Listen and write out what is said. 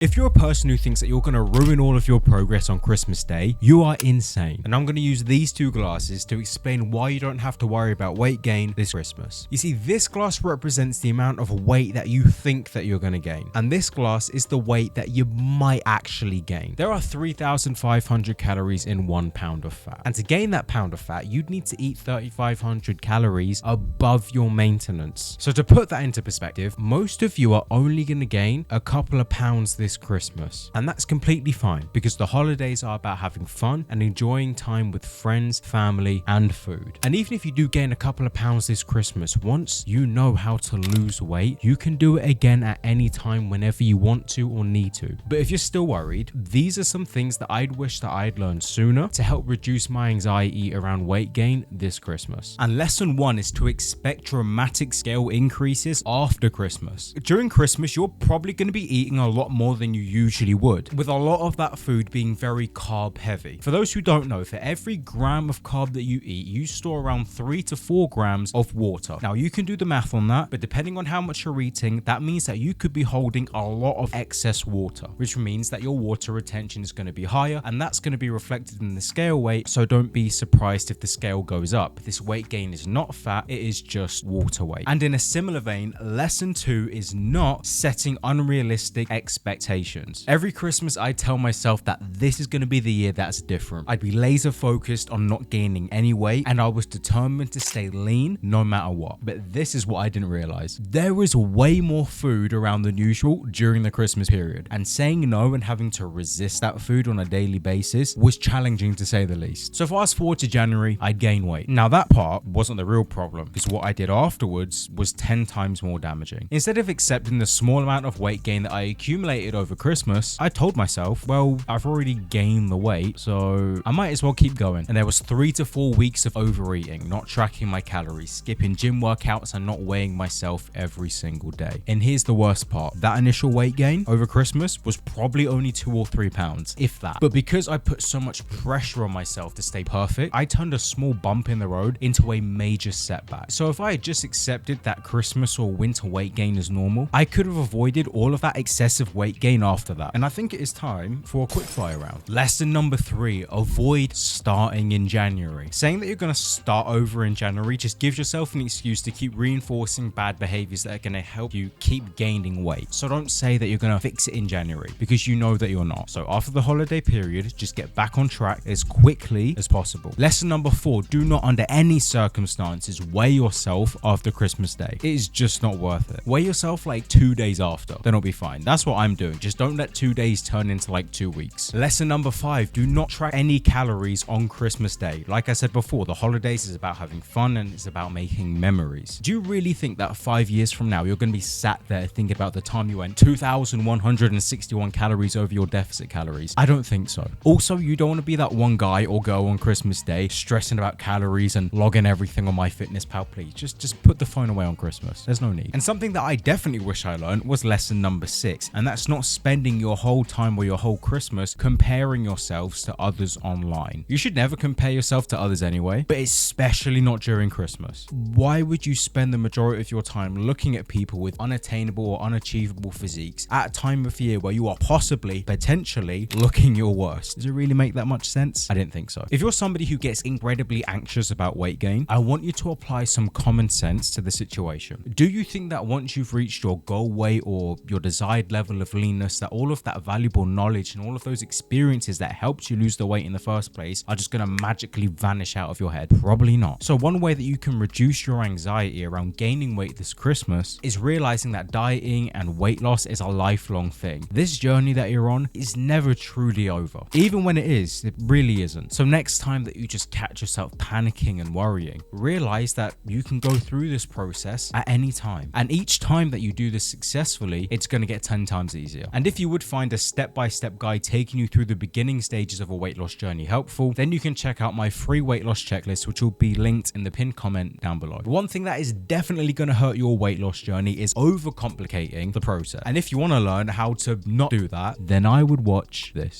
If you're a person who thinks that you're going to ruin all of your progress on Christmas Day, you are insane. And I'm going to use these two glasses to explain why you don't have to worry about weight gain this Christmas. You see, this glass represents the amount of weight that you think that you're going to gain. And this glass is the weight that you might actually gain. There are 3,500 calories in 1 pound of fat. And to gain that pound of fat, you'd need to eat 3,500 calories above your maintenance. So to put that into perspective, most of you are only going to gain a couple of pounds this Christmas, and that's completely fine because the holidays are about having fun and enjoying time with friends, family, and food. And even if you do gain a couple of pounds this Christmas, once you know how to lose weight, you can do it again at any time whenever you want to or need to. But if you're still worried, these are some things that I'd wish that I'd learned sooner to help reduce my anxiety around weight gain this Christmas. And lesson 1 is to expect dramatic scale increases after Christmas. During Christmas, you're probably going to be eating a lot more than you usually would, with a lot of that food being very carb heavy. For those who don't know, for every gram of carb that you eat, you store around 3 to 4 grams of water. Now you can do the math on that, but depending on how much you're eating, that means that you could be holding a lot of excess water, which means that your water retention is going to be higher, and that's going to be reflected in the scale weight. So don't be surprised if the scale goes up. This weight gain is not fat, it is just water weight. And in a similar vein, lesson 2 is not setting unrealistic expectations. Every Christmas, I tell myself that this is going to be the year that's different. I'd be laser focused on not gaining any weight, and I was determined to stay lean no matter what. But this is what I didn't realize. There is way more food around than usual during the Christmas period, and saying no and having to resist that food on a daily basis was challenging to say the least. So fast forward to January, I'd gain weight. Now that part wasn't the real problem, because what I did afterwards was 10 times more damaging. Instead of accepting the small amount of weight gain that I accumulated over Christmas, I told myself, well, I've already gained the weight, so I might as well keep going. And there was 3 to 4 weeks of overeating, not tracking my calories, skipping gym workouts, and not weighing myself every single day. And here's the worst part. That initial weight gain over Christmas was probably only 2 or 3 pounds, if that. But because I put so much pressure on myself to stay perfect, I turned a small bump in the road into a major setback. So if I had just accepted that Christmas or winter weight gain is normal, I could have avoided all of that excessive weight gain after that. And I think it is time for a quick fire round. Lesson number 3, avoid starting in January. Saying that you're going to start over in January just gives yourself an excuse to keep reinforcing bad behaviors that are going to help you keep gaining weight. So don't say that you're going to fix it in January, because you know that you're not. So after the holiday period, just get back on track as quickly as possible. Lesson number 4, do not under any circumstances weigh yourself after Christmas Day. It is just not worth it. Weigh yourself like 2 days after, then it'll be fine. That's what I'm doing. Just don't let 2 days turn into like 2 weeks. Lesson number 5, do not track any calories on Christmas Day. Like I said before, the holidays is about having fun and it's about making memories. Do you really think that 5 years from now, you're going to be sat there thinking about the time you went 2,161 calories over your deficit calories? I don't think so. Also, you don't want to be that one guy or girl on Christmas Day stressing about calories and logging everything on MyFitnessPal. Please, just put the phone away on Christmas. There's no need. And something that I definitely wish I learned was lesson number 6, and that's not spending your whole time or your whole Christmas comparing yourselves to others online. You should never compare yourself to others anyway, but especially not during Christmas. Why would you spend the majority of your time looking at people with unattainable or unachievable physiques at a time of year where you are potentially looking your worst? Does it really make that much sense? I didn't think so. If you're somebody who gets incredibly anxious about weight gain, I want you to apply some common sense to the situation. Do you think that once you've reached your goal weight or your desired level of leanness, that all of that valuable knowledge and all of those experiences that helped you lose the weight in the first place are just going to magically vanish out of your head? Probably not. So one way that you can reduce your anxiety around gaining weight this Christmas is realizing that dieting and weight loss is a lifelong thing. This journey that you're on is never truly over. Even when it is, it really isn't. So next time that you just catch yourself panicking and worrying, realize that you can go through this process at any time. And each time that you do this successfully, it's going to get 10 times easier. And if you would find a step-by-step guide taking you through the beginning stages of a weight loss journey helpful, then you can check out my free weight loss checklist, which will be linked in the pinned comment down below. One thing that is definitely going to hurt your weight loss journey is overcomplicating the process. And if you want to learn how to not do that, then I would watch this.